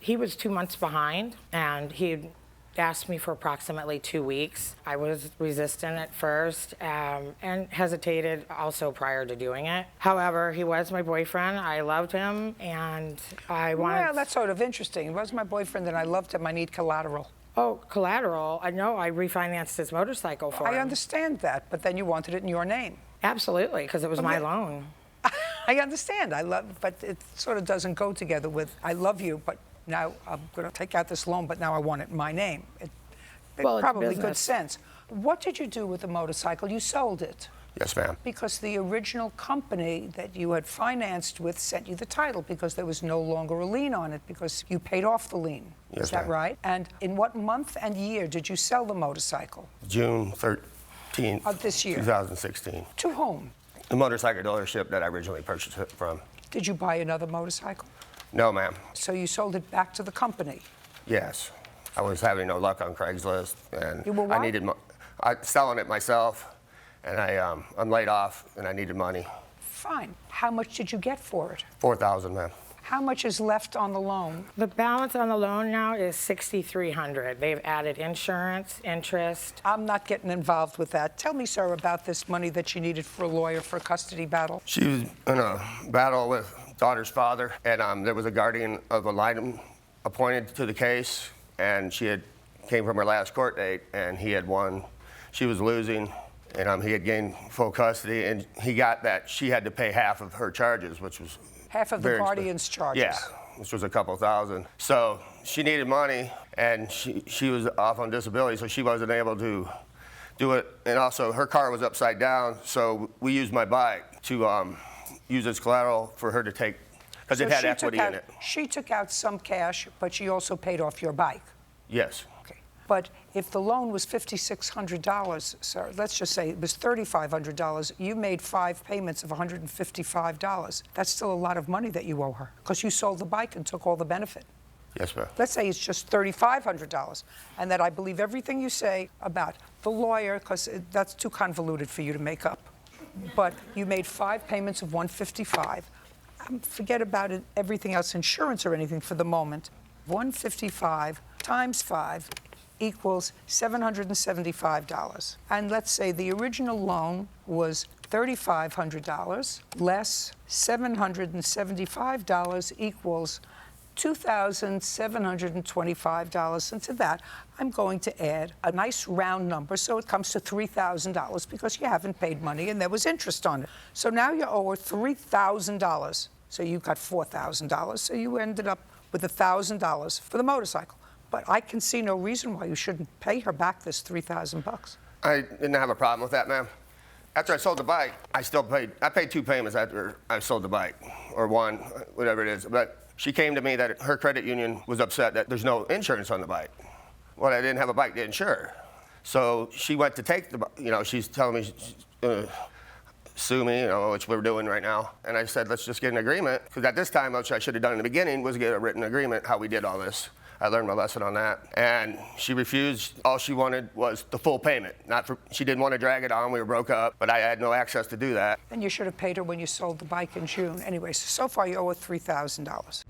He was 2 months behind, and he asked me for approximately 2 weeks. I was resistant at first and hesitated also prior to doing it. However, he was my boyfriend. I loved him, and I wanted... Well, that's sort of interesting. He was my boyfriend, and I loved him. I need collateral. Oh, collateral? I know. I refinanced his motorcycle for him. I understand that, but then you wanted it in your name. Absolutely, because it was my loan. I understand. But it sort of doesn't go together with I love you, but now I'm going to take out this loan, but now I want it in my name. Well, probably good sense. What did you do with the motorcycle? You sold it. Yes, ma'am. Because the original company that you had financed with sent you the title because there was no longer a lien on it because you paid off the lien. Yes, Is that ma'am. right? And in what month and year did you sell the motorcycle? June 13th of this year. 2016. To whom? The motorcycle dealership that I originally purchased it from. Did you buy another motorcycle? No, ma'am. So you sold it back to the company? Yes. I was having no luck on Craigslist, and You were what? I needed selling it myself, and I'm laid off, and I needed money. Fine. How much did you get for it? $4,000, ma'am. How much is left on the loan? The balance on the loan now is $6,300. They've added insurance, interest. I'm not getting involved with that. Tell me, sir, about this money that you needed for a lawyer for a custody battle. She was in a battle with daughter's father, and there was a guardian of a litem appointed to the case, and she came from her last court date, and he had won. She was losing, and he had gained full custody, and he got that she had to pay half of her charges, which was half of the guardian's charges. Yeah, which was a couple thousand. So she needed money, and she was off on disability, so she wasn't able to do it. And also, her car was upside down, so we used my bike to use as collateral for her to take, because it had equity in it. She took out some cash, but she also paid off your bike. Yes. Okay. But if the loan was $5,600, sir, let's just say it was $3,500, you made 5 payments of $155. That's still a lot of money that you owe her, because you sold the bike and took all the benefit. Yes, ma'am. Let's say it's just $3,500, and that I believe everything you say about the lawyer, because that's too convoluted for you to make up. But you made 5 payments of $155. Forget about it, everything else, insurance or anything for the moment. $155 times 5 equals $775. And let's say the original loan was $3,500 less $775 equals $2,725. And to that, I'm going to add a nice round number so it comes to $3,000 because you haven't paid money and there was interest on it. So now you owe her $3,000. So you got $4,000. So you ended up with $1,000 for the motorcycle. But I can see no reason why you shouldn't pay her back this $3,000. I didn't have a problem with that, ma'am. After I sold the bike, I paid 2 payments after I sold the bike, or 1, whatever it is. But she came to me that her credit union was upset that there's no insurance on the bike. Well, I didn't have a bike to insure. So she went to take the bike. She's telling me she's going to sue me, which we're doing right now. And I said, let's just get an agreement. Because at this time, which I should have done in the beginning, was get a written agreement how we did all this. I learned my lesson on that. And she refused. All she wanted was the full payment. She didn't want to drag it on. We were broke up, but I had no access to do that. And you should have paid her when you sold the bike in June. Anyway, so far you owe her $3,000.